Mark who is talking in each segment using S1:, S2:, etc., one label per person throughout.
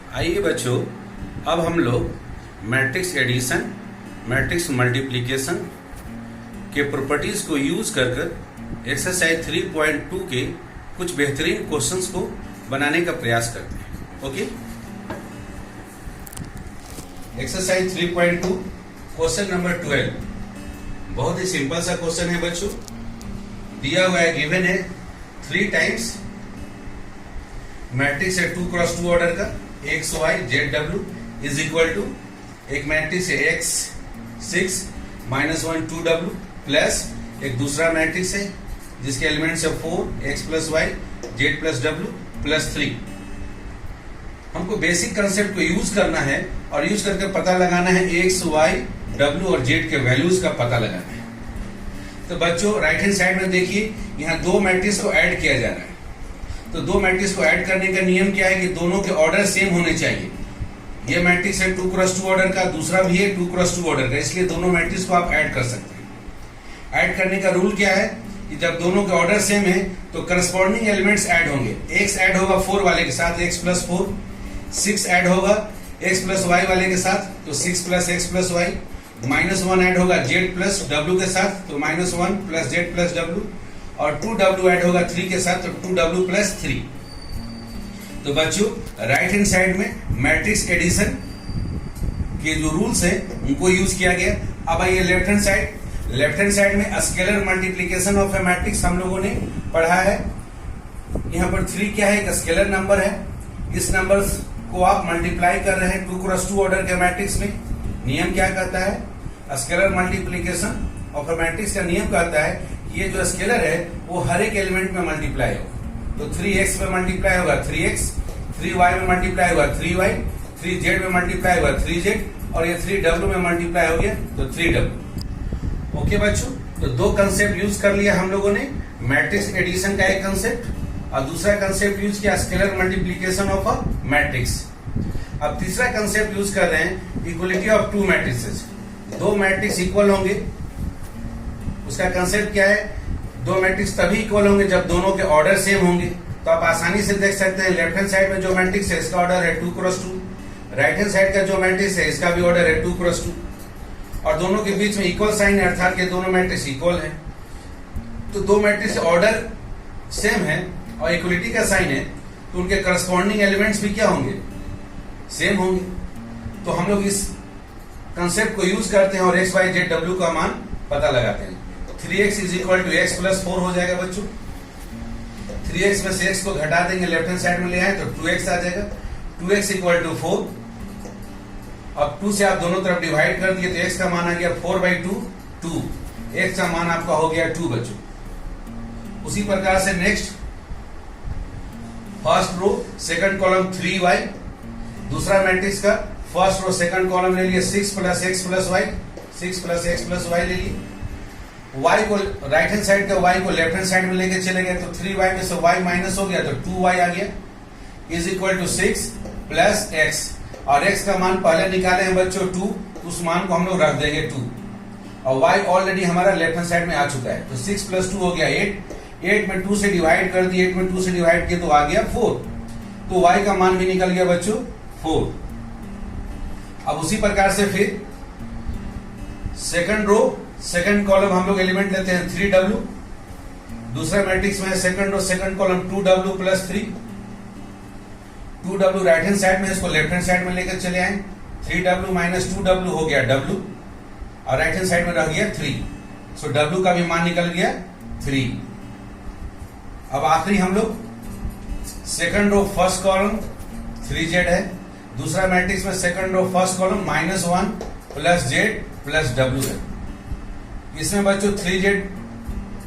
S1: आइए बच्चों, अब हम लोग मैट्रिक्स एडिशन, मैट्रिक्स मल्टीप्लिकेशन के प्रॉपर्टीज को यूज कर एक्सरसाइज 3.2 के कुछ बेहतरीन क्वेश्चंस को बनाने का प्रयास करते हैं। ओके, एक्सरसाइज 3.2 क्वेश्चन नंबर 12 बहुत ही सिंपल सा क्वेश्चन है बच्चों। दिया हुआ है, गिवन है 3 टाइम्स मैट्रिक्स है 2x2 ऑर्डर का एक्स वाई जेड डब्ल्यू इज इक्वल टू एक मैट्रिक्स है एक्स 6 -1 2w प्लस एक दूसरा मैट्रिक्स है जिसके एलिमेंट्स है 4 x plus y z plus डब्ल्यू प्लस 3। हमको बेसिक कंसेप्ट को यूज करना है और यूज करके पता लगाना है एक्स वाई डब्ल्यू और जेड के वैल्यूज का पता लगाना है। तो बच्चों राइट हैंड साइड में देखिए, यहाँ दो मैट्रिक्स को ऐड किया जा रहा है। तो दो मैट्रिक्स को ऐड करने का नियम क्या है कि दोनों के ऑर्डर सेम होने चाहिए। ये मैट्रिक्स है 2x2 ऑर्डर का, दूसरा भी है 2x2 ऑर्डर का, इसलिए दोनों मैट्रिक्स को आप ऐड कर सकते हैं। ऐड करने का रूल क्या है कि जब दोनों के ऑर्डर सेम है तो करस्पॉन्डिंग एलिमेंट्स ऐड होंगे। x ऐड होगा 4 वाले के साथ x प्लस 4, 6 ऐड होगा x प्लस वाई वाले के साथ तो 6 plus x plus y, -1 add होगा z प्लस w के साथ तो -1 प्लस z प्लस w, और 2w ऐड होगा 3 के साथ तो 2w प्लस 3। तो बच्चों राइट हैंड साइड में मैट्रिक्स एडिशन के जो रूल्स है उनको यूज किया गया। अब आइए लेफ्ट हैंड साइड में scalar multiplication of A matrix हम लोगों ने पढ़ा है। यहाँ पर 3 क्या है, एक स्केलर नंबर है। इस नंबर को आप मल्टीप्लाई कर रहे हैं 2x2 ऑर्डर के मैट्रिक्स में। नियम क्या कहता है, scalar multiplication of A matrix का नियम कहता है ये जो स्केलर है वो हर एक एलिमेंट में मल्टीप्लाई होगा। तो 3x में मल्टीप्लाई होगा 3x, 3y में मल्टीप्लाई होगा 3y, 3z में मल्टीप्लाई होगा 3z, और ये 3w में मल्टीप्लाई हो गया तो 3w। ओके बच्चों, तो दो कंसेप्ट यूज कर लिया हम लोगों ने, मैट्रिक्स एडिशन का एक कंसेप्ट और दूसरा कंसेप्ट यूज किया scalar multiplication of a matrix. अब तीसरा कंसेप्ट यूज कर रहे हैं इक्वलिटी ऑफ टू मैट्रिक्सेस। दो मैट्रिक्स इक्वल होंगे, उसका कंसेप्ट क्या है, दो मैट्रिक्स तभी इक्वल होंगे जब दोनों के ऑर्डर सेम होंगे। तो आप आसानी से देख सकते हैं लेफ्ट हैंड साइड में जो मैट्रिक्स है इसका ऑर्डर है 2x2, राइट हैंड साइड का जो मैट्रिक्स है इसका भी ऑर्डर है 2x2, और दोनों के बीच में इक्वल साइन है अर्थात के दोनों मैट्रिक्स इक्वल है। तो दो मैट्रिक्स ऑर्डर सेम है और इक्वलिटी का साइन है तो उनके करस्पॉन्डिंग एलिमेंट्स भी क्या होंगे, सेम होंगे। तो हम लोग इस कंसेप्ट को यूज करते हैं और एक्स वाई जेड डब्ल्यू का मान पता लगाते हैं। 3x is equal to x plus 4 हो जाएगा बच्चों। 3x में से x को घटा देंगे, लेफ्ट हैंड साइड में ले आए तो 2x आ जाएगा। 2x equal to 4। अब 2 से आप दोनों तरफ डिवाइड कर दिए तो x का मान आ गया 4/2, 2। x का मान आपका हो गया 2 बच्चों। उसी प्रकार से next first row second column 3y, दूसरा मैट्रिक्स का फर्स्ट रो सेकंड कॉलम ले लिए 6 plus x plus y, 6 plus x plus y ले लिए। y को राइट हैंड साइड का y को लेफ्ट हैंड साइड में लेके चले गए तो 3y में से y माइनस हो गया तो 2y आ गया is equal to 6 plus x, और x का मान पहले निकाले हैं बच्चों 2, उस मान को हम लोग रख देंगे 2, और y ऑलरेडी हमारा लेफ्ट हैंड साइड में आ चुका है तो 6 प्लस 2 हो गया 8। 8 में 2 से डिवाइड कर दिए, 8 में 2 से डिवाइड किया तो आ गया 4, तो y का मान भी निकल गया बच्चों 4। अब उसी प्रकार से फिर सेकंड रो सेकंड कॉलम हम लोग एलिमेंट लेते हैं 3w, दूसरा मैट्रिक्स में second row second column 2w plus 3। 2w right hand side में, इसको लेफ्ट हैंड साइड में लेकर चले आए, 3w माइनस 2w हो गया w, और राइट हैंड साइड में रह गया 3, सो w का भी मान निकल गया 3। अब आखिरी हम लोग second row first column 3z है, दूसरा मैट्रिक्स में second row first column -1 plus z plus w है। इसमें बच्चों 3z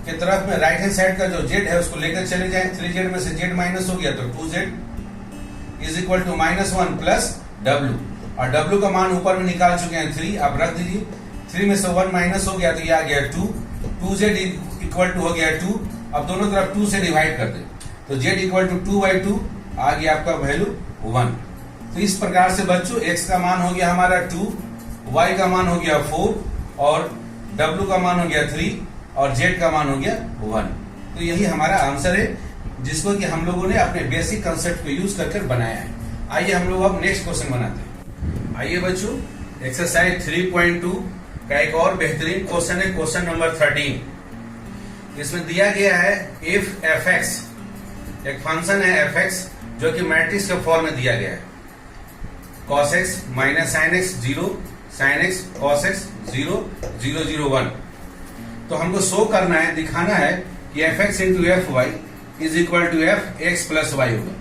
S1: के तरफ में राइट हैंड साइड का जो z है उसको लेकर चले जाएं, 3z में से z माइनस हो गया तो 2z is equal to -1 plus w, और w का मान ऊपर में निकाल चुके हैं 3, आप रख दीजिए। 3 में से 1 माइनस हो गया तो ये आ गया 2, 2z इक्वल टू हो गया 2। अब दोनों तरफ 2 से डिवाइड कर दे तो z इक्वल टू 2/2 आ गया आपका वैल्यू 1। तो इस प्रकार से बच्चों x का मान हो गया हमारा 2, y का मान हो गया 4, और w का मान हो गया 3, और z का मान हो गया 1। तो यही हमारा आंसर है जिसको कि हम लोगों ने अपने बेसिक कंसेप्ट को यूज करके बनाया है। आइए हम लोग अब नेक्स्ट क्वेश्चन बनाते हैं। आइए बच्चों, एक्सरसाइज 3.2 का एक और बेहतरीन क्वेश्चन है, क्वेश्चन नंबर 13। इसमें दिया गया है इफ एफ एक्स, एक फंक्शन है एफ एक्स जो कि मैट्रिक्स के फॉर्म में दिया गया है, cos x minus sine x 0, sine x cos x 0, 0, 0, 1। तो हमको शो करना है, दिखाना है कि f x into f y is equal to f x plus y होगा।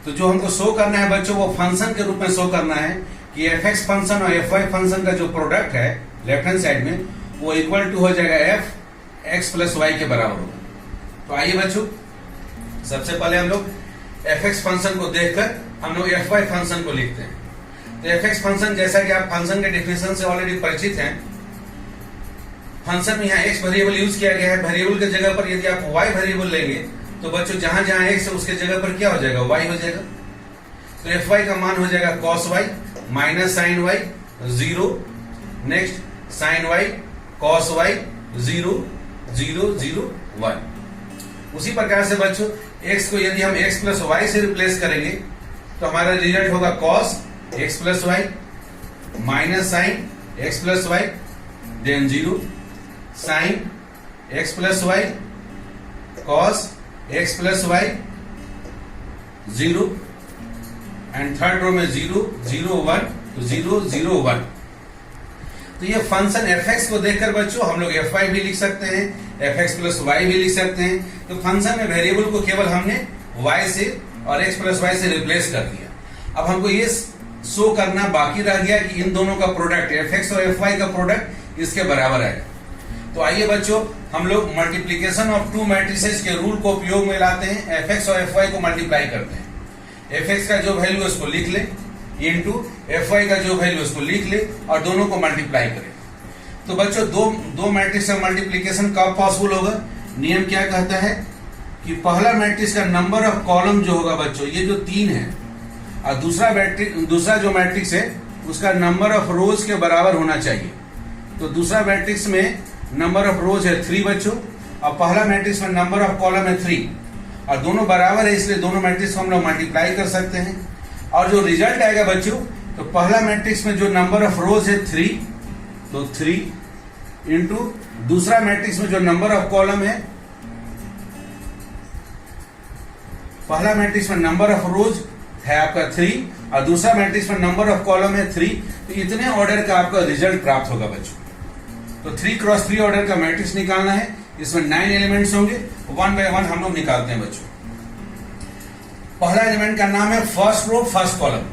S1: तो जो हमको शो करना है बच्चों, वो फंक्शन के रूप में शो करना है कि एफ एक्स फंक्शन और एफ वाई फंक्शन का जो प्रोडक्ट है लेफ्ट हैंड साइड में, वो इक्वल टू हो जाएगा एफ एक्स प्लस वाई के बराबर होगा। तो आइए बच्चों, सबसे पहले हम लोग एफ एक्स फंक्शन को देखकर हम लोग एफ वाई फंक्शन को लिखते हैं। तो एफ एक्स फंक्शन, जैसा कि आप फंक्शन के डिफिनेशन से ऑलरेडी परिचित हैं, फंक्शन में यहाँ एक्स वेरिएबल यूज किया गया है। वेरिएबल के जगह पर यदि आप वाई वेरिएबल लेंगे तो बच्चों जहां जहां एक्स है उसके जगह पर क्या हो जाएगा, वाई हो जाएगा। तो एफ वाई का मान हो जाएगा cos y minus sine y 0, next sine y cos y 0, 0, 0, 1। उसी प्रकार से बच्चों एक्स को यदि हम एक्स प्लस वाई से रिप्लेस करेंगे तो हमारा रिजल्ट होगा cos x plus y minus sine x plus y, then 0 sine x plus y cos x plus y 0, and third row में 0, 0, 1, तो 0, 0, 1। तो ये फंक्शन एफ एक्स को देखकर बच्चों हम लोग एफ वाई भी लिख सकते हैं, एफ एक्स प्लस वाई भी लिख सकते हैं। तो फंक्शन में वेरिएबल को केवल हमने वाई से और एक्स प्लस वाई से रिप्लेस कर दिया। अब हमको ये शो करना बाकी रह गया कि इन दोनों का प्रोडक्ट, एफ एक्स और एफ वाई का प्रोडक्ट इसके बराबर है। तो आइए बच्चों, हम लोग मल्टीप्लीकेशन ऑफ टू मैट्रिसेस के रूल को उपयोग में लाते हैं, एफ एक्स और एफ वाई को मल्टीप्लाई करते हैं। एफ एक्स का जो वैल्यू है उसको लिख ले, इनटू एफ वाई का जो वैल्यू है उसको लिख ले और दोनों को मल्टीप्लाई करें। तो बच्चों दो मैट्रिक्स का मल्टीप्लीकेशन कब पॉसिबल होगा? नियम क्या कहता है कि पहला मैट्रिक्स का नंबर ऑफ कॉलम जो होगा बच्चों, ये जो 3 है, और दूसरा जो मैट्रिक्स है उसका नंबर ऑफ रोज के बराबर होना चाहिए। तो दूसरा मैट्रिक्स में नंबर ऑफ रोज है 3 बच्चों, और पहला मैट्रिक्स में नंबर ऑफ कॉलम है 3, और दोनों बराबर है, इसलिए दोनों मैट्रिक्स को हम लोग मल्टीप्लाई कर सकते हैं। और जो रिजल्ट आएगा बच्चों, तो पहला मैट्रिक्स में जो नंबर ऑफ रोज है 3, तो 3 इंटू दूसरा मैट्रिक्स में जो नंबर ऑफ कॉलम है, पहला मैट्रिक्स में नंबर ऑफ रोज है आपका 3 और दूसरा मैट्रिक्स में नंबर ऑफ कॉलम है 3, तो इतने ऑर्डर का आपका रिजल्ट प्राप्त होगा बच्चों। तो 3 क्रॉस 3 ऑर्डर का मैट्रिक्स निकालना है, इसमें 9 एलिमेंट्स होंगे, 1 बाय 1 हम लोग निकालते हैं बच्चों। पहला एलिमेंट का नाम है फर्स्ट रो फर्स्ट कॉलम।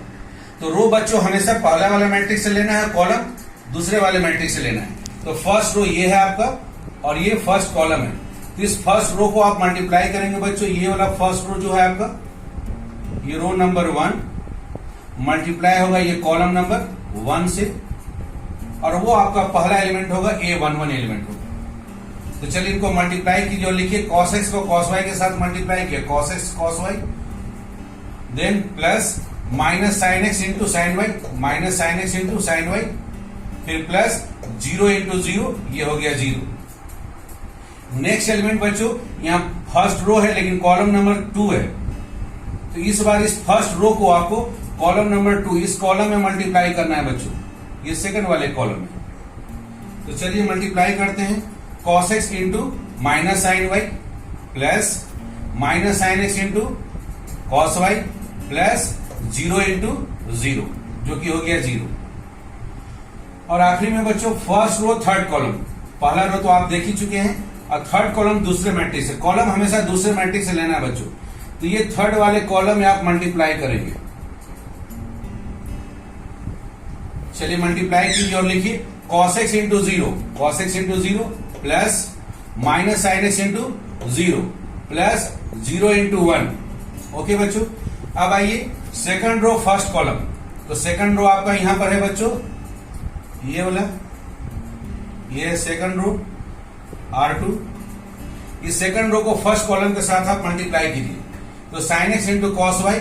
S1: तो रो बच्चों हमेशा पहला वाला मैट्रिक्स से लेना है, कॉलम दूसरे वाले मैट्रिक्स से लेना है। तो फर्स्ट रो ये है आपका और ये फर्स्ट कॉलम है। तो इस फर्स्ट रो को आप मल्टीप्लाई करेंगे बच्चों, ये वाला फर्स्ट रो जो है आपका, ये रो नंबर 1 मल्टीप्लाई होगा ये कॉलम नंबर 1 से, और वो आपका पहला एलिमेंट होगा A11 एलिमेंट होगा। तो चलिए इनको मल्टीप्लाई कीजिए और लिखिए cos x को cos y के साथ मल्टीप्लाई किया, cos x cos y, then plus minus sine x into sine y, minus sine x into sine y, फिर प्लस 0 इंटू 0, ये हो गया 0। नेक्स्ट एलिमेंट बच्चों, यहाँ फर्स्ट रो है लेकिन कॉलम नंबर 2 है, तो इस बार इस फर्स्ट रो को आपको कॉलम नंबर 2 इस कॉलम में मल्टीप्लाई करना है बच्चों, ये सेकंड वाले कॉलम में। तो चलिए मल्टीप्लाई करते हैं, cos x into minus sine y plus minus sine x into cos y plus 0 into 0, जो कि हो गया 0। और आखिरी में बच्चों फर्स्ट रो थर्ड कॉलम, पहला रो तो आप देख ही चुके हैं, और थर्ड कॉलम दूसरे मैट्रिक्स से, कॉलम हमेशा दूसरे मैट्रिक्स से लेना है बच्चों। तो ये थर्ड वाले कॉलम में आप मल्टीप्लाई करेंगे। चलिए मल्टीप्लाई कीजिए और लिखिए cos x into 0, cos x into 0 plus minus sine x into 0 plus 0 into 1। Okay बच्चों, अब आइए सेकंड रो फर्स्ट कॉलम। तो सेकंड रो आपका यहां पर है बच्चों, ये वाला, ये सेकंड रो R2। इस सेकंड रो को फर्स्ट कॉलम के साथ आप मल्टीप्लाई कीजिए। तो sine x into cos y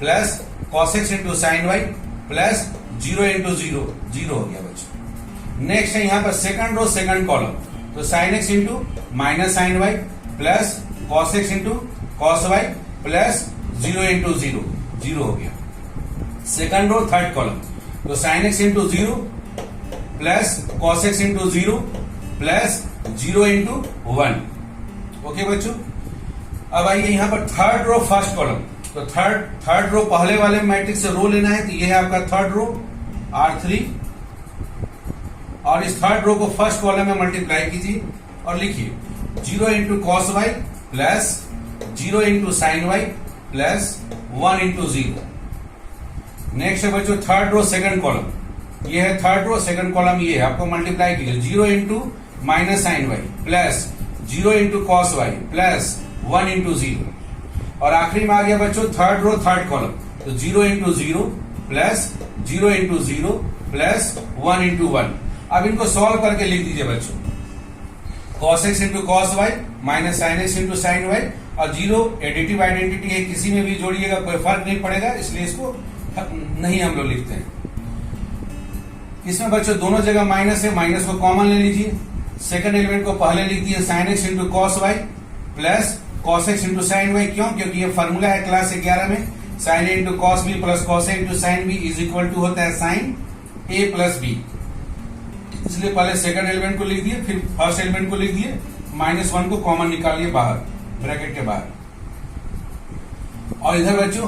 S1: plus cos x into sine y plus 0 into 0, 0 हो गया बच्चों। नेक्स्ट है यहाँ पर सेकंड रो सेकंड कॉलम, तो sine x into minus sine y plus cos x into cos y plus 0 into 0, 0 हो गया। Second row third column, तो sin x into 0 plus cos x into 0 plus 0 into 1। Okay बच्चों, अब आइए यहां पर third row first column, तो third row पहले वाले मैट्रिक्स से रो लेना है, तो ये है आपका थर्ड रो R3, और इस थर्ड रो को फर्स्ट कॉलम में मल्टीप्लाई कीजिए और लिखिए 0 into cos y plus 0 into sine y plus 1 into 0। Next है बच्चों थर्ड रो सेकंड कॉलम, ये है थर्ड रो सेकंड कॉलम, ये है आपको मल्टीप्लाई कीजिए 0 into minus sine y plus 0 into cos y plus 1 into 0। और आखिरी में आ गया बच्चों थर्ड रो थर्ड कॉलम, तो 0 into 0 plus 0 into 0 plus 1 into 1। अब इनको सॉल्व करके लिख दीजिए बच्चों, cos x into cos y minus sine x into sine y, और 0 एडिटिव आइडेंटिटी है, किसी में भी जोड़िएगा कोई फर्क नहीं पड़ेगा, इसलिए इसको नहीं हम लोग लिखते हैं। इसमें बच्चों दोनों जगह माइनस है, माइनस को कॉमन ले लीजिए। सेकंड एलिमेंट को पहले लिख दिए sin x into cos y plus cos x into sine y, क्यों? क्योंकि ये फॉर्मूला है क्लास 11 में, sin a into cos b plus cos a into sine b is equal to होता है sin a प्लस बी। इसलिए पहले second element को लिख दिए, फिर फर्स्ट एलिमेंट को लिख दिए, -1 को कॉमन निकालिए बाहर ब्रैकेट के बाहर। और इधर बच्चों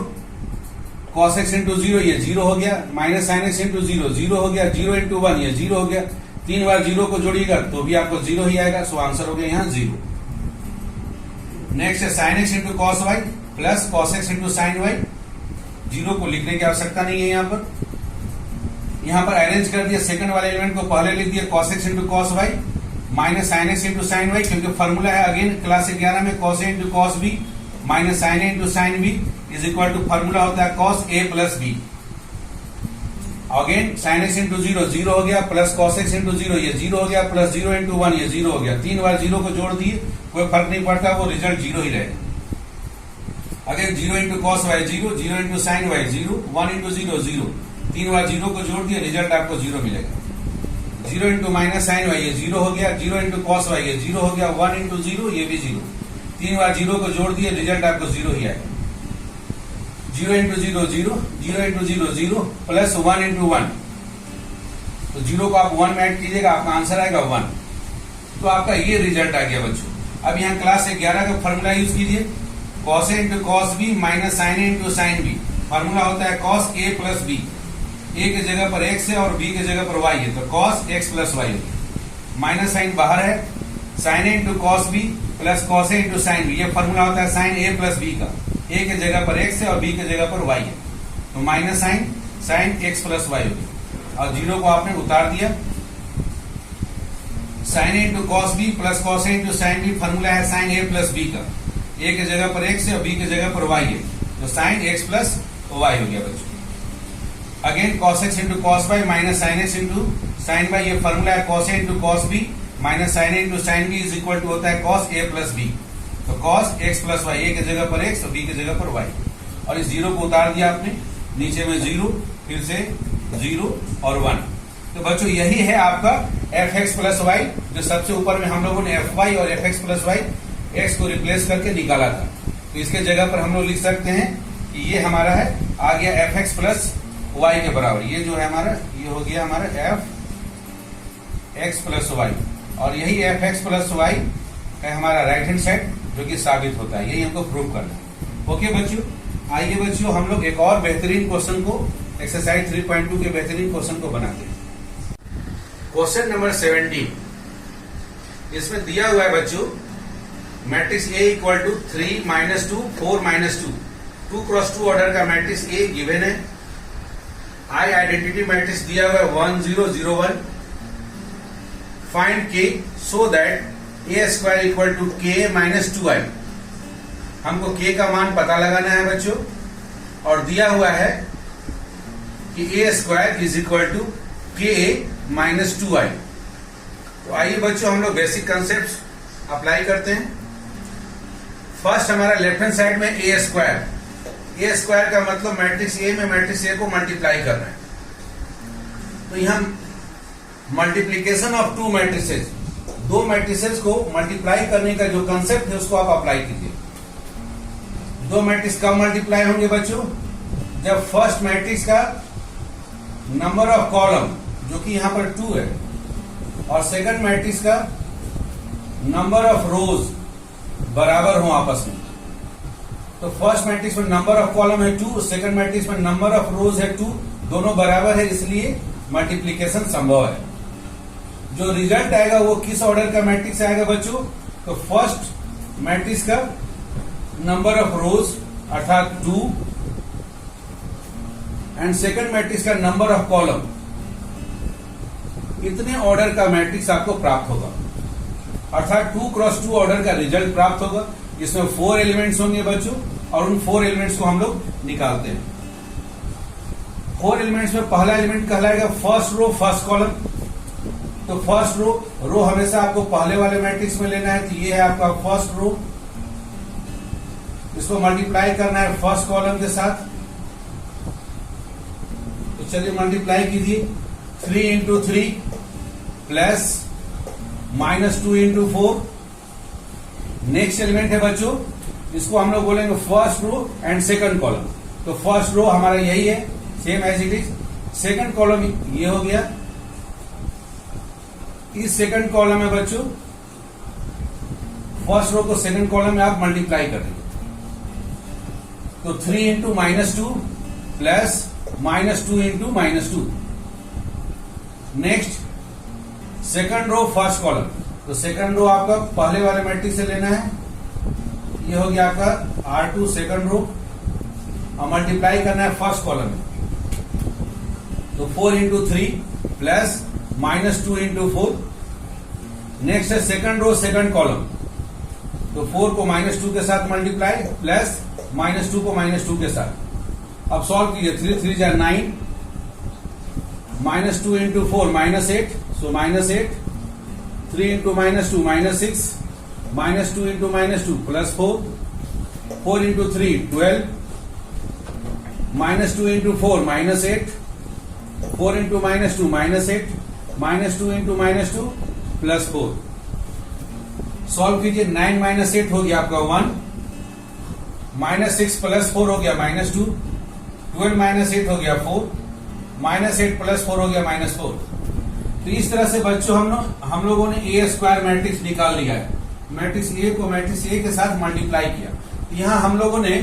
S1: cos x इंटू 0 ये 0 हो गया, माइनस sin x इंटू 0 0 हो गया, 0 इंटू 1 ये 0 हो गया, 3 बार 0 को जोड़िएगा तो भी आपको 0 ही आएगा, सो आंसर हो गया यहाँ 0। नेक्स्ट है sin x into cos y plus cos x into sine y, 0 को लिखने की आवश्यकता नहीं है यहाँ पर अरेंज कर दिया, सेकंड वाले एलिमेंट को पहले लिख दिया cos x into cos y minus sin x into sine y, क्योंकि फॉर्मूला है अगेन क्लास 11 में cos a into cos b minus sin a into sine b is equal to formula होता है cos a plus b। Again sin x into 0 0 हो गया, plus cos x into 0 ये 0 हो गया, प्लस 0 इंटू 1 ये 0 हो गया, 3 बार 0 को जोड़ दिए, कोई फर्क नहीं पड़ता, वो रिजल्ट 0 ही रहेगा। Again 0 into cos y 0, 0 into sine y 0, 1 into 0 0, 3 बार 0 को जोड़ दिए, रिजल्ट आपको 0 मिलेगा। 0 इंटू माइनस साइन वाई ये 0 हो गया, 0 इंटू कॉस वाई ये 0 हो गया, 1 इंटू 0 ये भी 0, 3 बार 0 को जोड़ दिए, रिजल्ट आपको 0 ही आएगा। 0 इंटू 0 0, 0 इंटू 0 0 प्लस 1 इंटू 1, तो 0 को आप 1 में ऐड कीजिएगा, आपका आंसर आएगा 1। तो आपका ये रिजल्ट आ गया बच्चों। अब यहाँ क्लास 11 का फॉर्मूला यूज कीजिए, cos a into cos b minus sin a into sine b, formula होता है cos a plus b, a के जगह पर x है और b के जगह पर y है, तो cos x प्लस y हो गया, माइनस साइन बाहर है, sin a into cos b plus cos a into sine b, ये फॉर्मूला होता है sin a प्लस b का, a के जगह पर x है और b के जगह पर y है, तो minus sine sin x plus y हो गया, और 0 को आपने उतार दिया। sin a into cos b plus cos a into sine b, formula है sin a प्लस b का, a के जगह पर x है और b के जगह पर y है, तो sin x प्लस y हो गया बच्चों। Again cos x into cos y minus sin x into sine y, ये फॉर्मूला है cos a into cos b minus sin a into sine b is equal to होता है cos a plus b, तो cos x plus y, a के जगह पर x और b के जगह पर y, और इस 0 को उतार दिया आपने, नीचे में 0 फिर से 0 और 1। तो बच्चों यही है आपका fx प्लस y, जो सबसे ऊपर में हम लोगों ने fy और fx प्लस y x को रिप्लेस करके निकाला था, तो इसके जगह पर हम लोग लिख सकते हैं कि ये हमारा है आ गया fx प्लस y के बराबर, ये जो है हमारा ये हो गया हमारा fx प्लस y, और यही fx प्लस y है हमारा राइट हैंड साइड, जो कि साबित होता है, यही हमको प्रूव करना है। ओके बच्चों, आइए बच्चों हम लोग एक और बेहतरीन क्वेश्चन को, एक्सरसाइज 3.2 के बेहतरीन क्वेश्चन को बनाते हैं। क्वेश्चन नंबर 17, इसमें दिया हुआ है बच्चों matrix A equal to 3 -2 4 -2, 2 cross 2 order का मैट्रिक्स A गिवन है। I आइडेंटिटी मैट्रिक्स दिया हुआ है 1 0 0 1, find K so that A square equal to K minus 2i। हमको K का मान पता लगाना है बच्चों, और दिया हुआ है कि A square is equal to K minus 2i। तो आइए बच्चों हम लोग बेसिक कंसेप्ट अप्लाई करते हैं। फर्स्ट हमारा लेफ्ट हैंड साइड में A स्क्वायर का मतलब मैट्रिक्स A में मैट्रिक्स A को मल्टीप्लाई कर रहे हैं। तो यहां मल्टीप्लीकेशन ऑफ टू मैट्रिसेस, दो मैट्रिसेस को मल्टीप्लाई करने का जो कंसेप्ट है उसको आप अप्लाई कीजिए। दो मैट्रिक्स कब मल्टीप्लाई होंगे बच्चों? जब फर्स्ट मैट्रिक्स का नंबर ऑफ कॉलम जो कि यहां पर 2 है और सेकंड मैट्रिक्स का नंबर ऑफ रोज बराबर हो आपस में, तो फर्स्ट मैट्रिक्स में नंबर ऑफ कॉलम है 2, सेकंड मैट्रिक्स में नंबर ऑफ रोज है 2, दोनों बराबर है, इसलिए मल्टीप्लीकेशन संभव है। जो रिजल्ट आएगा वो किस ऑर्डर का मैट्रिक्स आएगा बच्चों? तो फर्स्ट मैट्रिक्स का नंबर ऑफ रोज अर्थात 2 एंड सेकंड मैट्रिक्स का नंबर ऑफ कॉलम, इतने ऑर्डर का मैट्रिक्स आपको प्राप्त होगा, अर्थात 2 क्रॉस 2 ऑर्डर का रिजल्ट प्राप्त होगा। इसमें 4 एलिमेंट्स होंगे बच्चों और उन 4 एलिमेंट्स को हम लोग निकालते हैं। 4 एलिमेंट्स में पहला एलिमेंट कहलाएगा फर्स्ट रो फर्स्ट कॉलम। तो फर्स्ट रो हमेशा आपको पहले वाले मैट्रिक्स में लेना है, तो ये है आपका फर्स्ट रो, इसको मल्टीप्लाई करना है फर्स्ट कॉलम के साथ। तो चलिए मल्टीप्लाई कीजिए, 3 into 3 plus -2 into 4। Next element है बच्चों, इसको हम लोग बोलेंगे first row and second column. तो फर्स्ट रो हमारा यही है, same as it is. Second column ये हो गया, इस सेकंड कॉलम में बच्चों फर्स्ट रो को सेकंड कॉलम में आप मल्टीप्लाई कर देंगे। तो 3 into -2 plus -2 into -2। Next second row first column, तो सेकंड रो आपका पहले वाले मैट्रिक्स से लेना है, ये हो गया आपका R2 सेकंड रो और मल्टीप्लाई करना है फर्स्ट कॉलम में। तो 4 इंटू 3 प्लस -2 इंटू 4। नेक्स्ट है सेकंड रो सेकंड कॉलम, तो 4 को -2 के साथ मल्टीप्लाई प्लस -2 को -2 के साथ। अब सॉल्व कीजिए, 3 3 जा 9, -2 इंटू 4 -8, सो -8, 3 into -2 -6, -2 into -2 +4, 4 into 3 12, -2 into 4 -8, 4 into -2 -8, -2 into -2 +4। Solve कीजिए, 9 -8 हो गया आपका 1, -6 + 4 हो गया -2, 12 -8 हो गया 4, -8 + 4 हो गया -4। तो इस तरह से बच्चों हम लोगों ने ए स्क्वायर मैट्रिक्स निकाल लिया है। मैट्रिक्स ए को मैट्रिक्स ए के साथ मल्टीप्लाई किया। तो यहां हम लोगों ने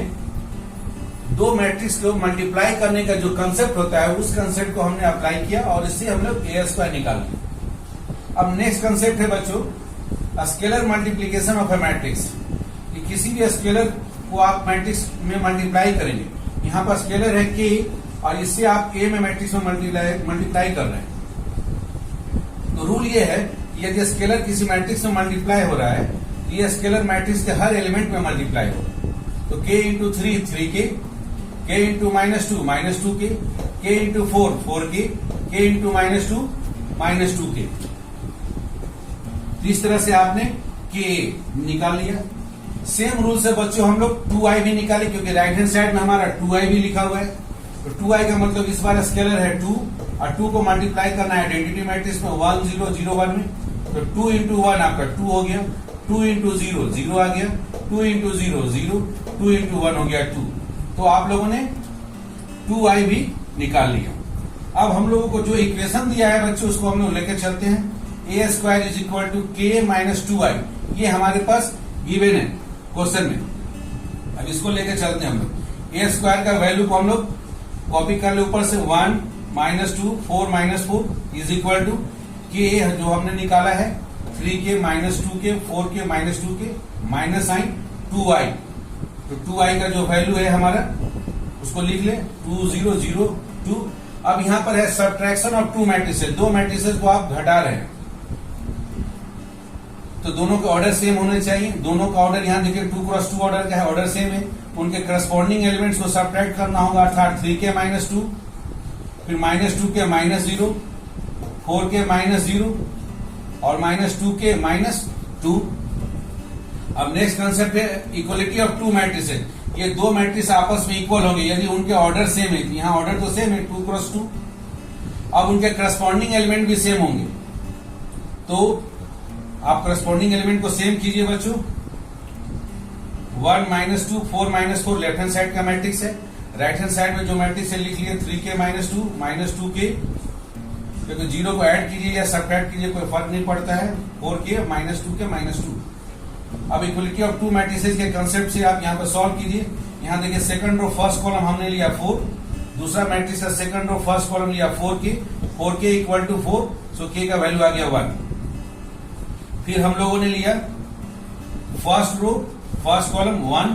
S1: दो मैट्रिक्स को मल्टीप्लाई करने का जो कंसेप्ट होता है उस कंसेप्ट को हमने अप्लाई किया और इससे हम लोग ए स्क्वायर निकाल लिया। अब नेक्स्ट कंसेप्ट है बच्चों scalar multiplication of A matrix. किसी भी स्केलर को आप मैट्रिक्स में मल्टीप्लाई करेंगे, यहाँ पर स्केलर है के और इससे आप ए में मैट्रिक्स में मल्टीप्लाई कर रहे हैं। तो रूल ये है कि यदि स्केलर किसी मैट्रिक्स में मल्टीप्लाई हो रहा है तो ये स्केलर मैट्रिक्स के हर एलिमेंट में मल्टीप्लाई होगा। तो k into 3 3k, k into -2 -2k, k into 4 4k, k into -2 -2k। इस तरह से आपने k निकाल लिया। सेम रूल से बच्चों हम लोग 2i भी निकाले, क्योंकि राइट हैंड साइड में हमारा 2i भी लिखा हुआ है। तो 2i का मतलब इस बार स्केलर है 2 और 2 को मल्टीप्लाई करना है आइडेंटिटी मैट्रिक्स में 1 0 0 1 में। तो 2 इंटू 1 आपका 2 हो गया, 2 इंटू 0 0 आ गया, 2 इंटू 0 0, 2 इंटू 1 हो गया 2। तो आप लोगों ने 2i भी निकाल लिया। अब हम लोगों को जो इक्वेशन दिया है बच्चों उसको हम लोग लेकर चलते हैं। A square is equal to k minus 2i, ये हमारे पास गिवन है क्वेश्चन में। अब इसको लेकर चलते हैं हम लोग। ए स्क्वायर का वैल्यू को हम लोग कॉपी कर ले ऊपर से, 1 -2 4 -4 इज इक्वल टू के जो हमने निकाला है 3k -2k 4k -2k minus sign 2i। तो 2i का जो वैल्यू है हमारा उसको लिख ले 2002। अब यहां पर है सब्ट्रैक्शन ऑफ टू मैट्रिसेस, दो मैट्रिसेस को आप घटा रहे हैं तो दोनों के ऑर्डर सेम होने चाहिए। दोनों का ऑर्डर यहाँ देखिए 2 क्रॉस 2 ऑर्डर का है, ऑर्डर सेम है। उनके करस्पॉन्डिंग एलिमेंट्स को सब्ट्रैक्ट करना होगा, अर्थात 3k -2, फिर -2k -0, 4k -0 और -2k -2। अब नेक्स्ट कंसेप्ट है इक्वलिटी ऑफ टू मैट्रिसेस। ये दो मैट्रिक्स आपस में इक्वल होंगे यदि उनके ऑर्डर सेम है। यहाँ ऑर्डर तो सेम है 2 क्रॉस 2, अब उनके करस्पॉन्डिंग एलिमेंट भी सेम होंगे। तो आप करस्पॉन्डिंग एलिमेंट को सेम कीजिए बच्चों। 1 -2 4 -4 लेफ्ट हैंड साइड का मैट्रिक्स है, राइट हैंड साइड में जो मैट्रिक्स है लिख लिए 3k माइनस 2k, क्योंकि जीरो को ऐड कीजिए या सब्ट्रैक्ट कीजिए कोई फर्क नहीं पड़ता है, 4k माइनस 2k माइनस 2। अब इक्वलिटी ऑफ टू मैट्रिसेस के कंसेप्ट से आप यहाँ पर सॉल्व कीजिए। यहाँ देखिए सेकंड रो फर्स्ट कॉलम हमने लिया 4, दूसरा मैट्रिक्स है सेकंड रो फर्स्ट कॉलम लिया 4k equal to 4, so k का वैल्यू आ गया 1। फिर हम लोगों ने लिया फर्स्ट रो फर्स्ट कॉलम 1,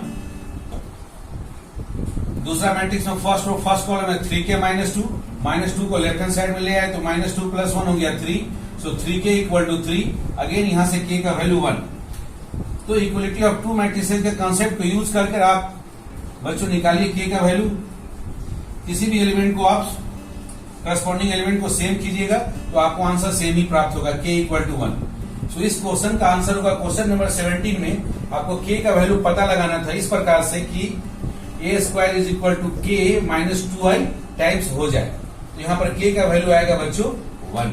S1: दूसरा मैट्रिक्स में फर्स्ट रो फर्स्ट कॉलम है 3k माइनस 2 को लेफ्ट हैंड साइड में ले आए तो माइनस 2 प्लस 1 हो गया 3, सो 3k इक्वल टू 3। अगेन यहां से k का वैल्यू 1। तो इक्वलिटी ऑफ टू मैट्रिसेस के कंसेप्ट को यूज करके आप बच्चों निकालिए k का वैल्यू। किसी भी एलिमेंट को आप करस्पॉन्डिंग एलिमेंट को सेम कीजिएगा तो आपको आंसर सेम ही प्राप्त होगा, k इक्वल टू 1। सो इस क्वेश्चन का आंसर होगा क्वेश्चन नंबर 17 में आपको k का वैल्यू पता लगाना था इस प्रकार से कि a square is equal to k minus 2i times हो जाए। तो यहाँ पर k का वैल्यू आएगा बच्चों 1।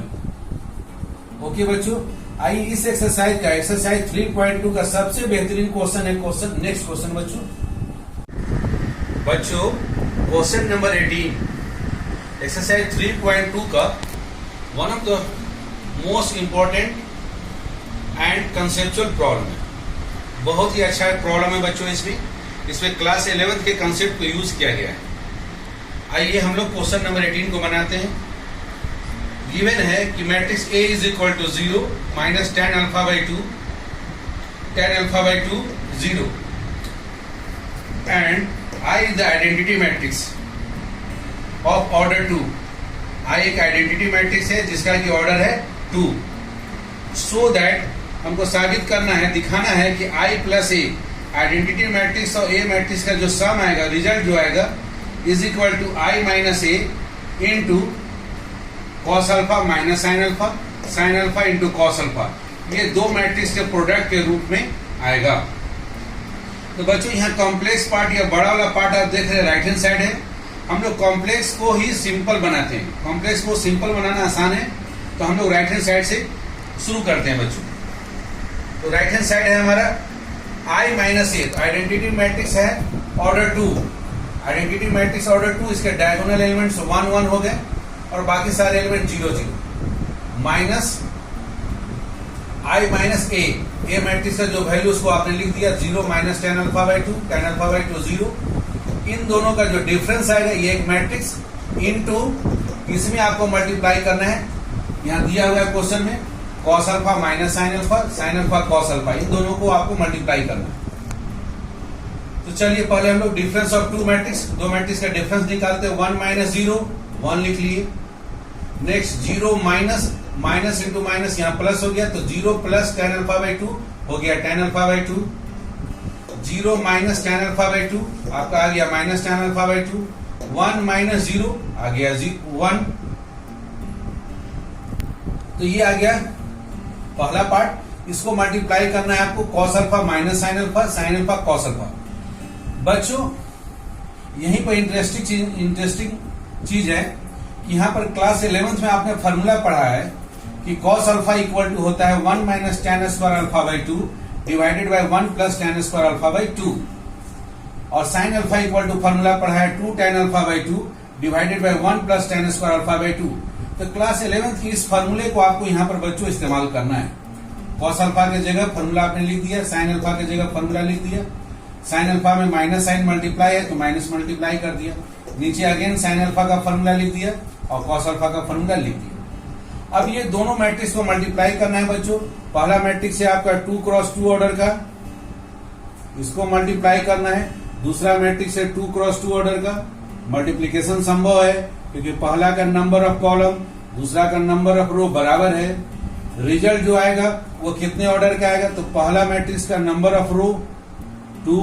S1: ओके बच्चों, आइए इस एक्सरसाइज का एक्सरसाइज 3.2 का सबसे बेहतरीन क्वेश्चन है क्वेश्चन नेक्स्ट क्वेश्चन बच्चों क्वेश्चन नंबर 18 एक्सरसाइज 3.2 का one of the most important and conceptual problem है। बहुत ही अच्छा प्रॉब्लम है बच्चों। इसमें क्लास 11th के कंसेप्ट को यूज किया गया है। आइए हम लोग क्वेश्चन नंबर 18 को बनाते हैं। गिवन है कि matrix A is equal to 0 minus tan alpha by 2 0 and I is the identity matrix of order 2। I एक आइडेंटिटी मैट्रिक्स है जिसका की ऑर्डर है 2। सो दैट हमको साबित करना है, दिखाना है कि I plus A identity matrix और A मैट्रिक्स का जो सम आएगा, रिजल्ट जो आएगा is equal to I minus A into cos alpha minus sine alpha into cos alpha. ये दो मैट्रिक्स के प्रोडक्ट के रूप में आएगा। तो बच्चों यहाँ कॉम्प्लेक्स पार्ट या बड़ा वाला पार्ट आप देख रहे हैं राइट हैंड साइड है। हम लोग कॉम्प्लेक्स को ही सिंपल बनाते हैं। कॉम्प्लेक्स को सिंपल बनाना आसान है तो हम लोग राइट हैंड साइड से शुरू करते हैं बच्चों। तो राइट हैंड साइड है हमारा I माइनस ए, तो आइडेंटिटी मैट्रिक्स है ऑर्डर 2। आइडेंटिटी मैट्रिक्स ऑर्डर 2, इसके डायगोनल एलिमेंट्स 1 1 हो गए और बाकी सारे element 0 0 minus I minus A matrix का जो वैल्यू उसको आपने लिख दिया 0 माइनस tan अल्फा बाई 2 0। इन दोनों का जो डिफरेंस आएगा ये एक मैट्रिक्स इनटू इसमें आपको मल्टीप्लाई करना है। यहाँ दिया हुआ है क्वेश्चन में cos alpha minus sine alpha cos alpha, इन दोनों को आपको मल्टीप्लाई करना है। तो चलिए पहले हम लोग डिफरेंस ऑफ टू मैट्रिक्स, दो मैट्रिक्स का डिफरेंस निकालते हैं। 1 माइनस 0 1 लिख लिए। नेक्स्ट 0 माइनस इंटू माइनस यहाँ प्लस हो गया तो 0 प्लस tan अल्फा बाई 2 हो गया tan alpha by 2। 0 minus tan alpha by 2 आपका आ गया minus tan alpha by 2। 1 minus 0 आ गया 1। तो ये आ गया पहला पार्ट। इसको मल्टीप्लाई करना है आपको cos alpha minus sine alpha cos alpha. बच्चों यहीं पर इंटरेस्टिंग चीज है कि यहाँ पर क्लास 11th में आपने फॉर्मूला पढ़ा है कि कॉस अल्फा इक्वल टू होता है 1 minus tan square alpha by 2 divided by 1 plus tan square alpha by 2। और sine alpha equal to formula पढ़ा है 2 tan alpha by 2 divided by 1 plus tan square alpha by 2। तो class 11th की इस फॉर्मूले को आपको यहाँ पर बच्चों इस्तेमाल करना है। कॉस अल्फा की जगह फॉर्मूला आपने लिख दिया, साइन अल्फा की जगह फॉर्मूला लिख दिया। साइन अल्फा में माइनस साइन मल्टीप्लाई है तो माइनस मल्टीप्लाई कर दिया। नीचे अगेन साइन अल्फा का फॉर्मूला लिख दिया और कॉस अल्फा का फॉर्मूला लिख दिया। अब ये दोनों मैट्रिक्स को मल्टीप्लाई करना है बच्चों। पहला मैट्रिक्स है आपका 2 क्रॉस 2 ऑर्डर का, इसको मल्टीप्लाई करना है। दूसरा मैट्रिक्स है 2 क्रॉस 2 ऑर्डर का। मल्टीप्लीकेशन संभव है क्योंकि पहला का नंबर ऑफ कॉलम दूसरा का नंबर ऑफ रो बराबर है। रिजल्ट जो आएगा वो कितने ऑर्डर का आएगा, तो पहला मैट्रिक्स का नंबर ऑफ रो 2,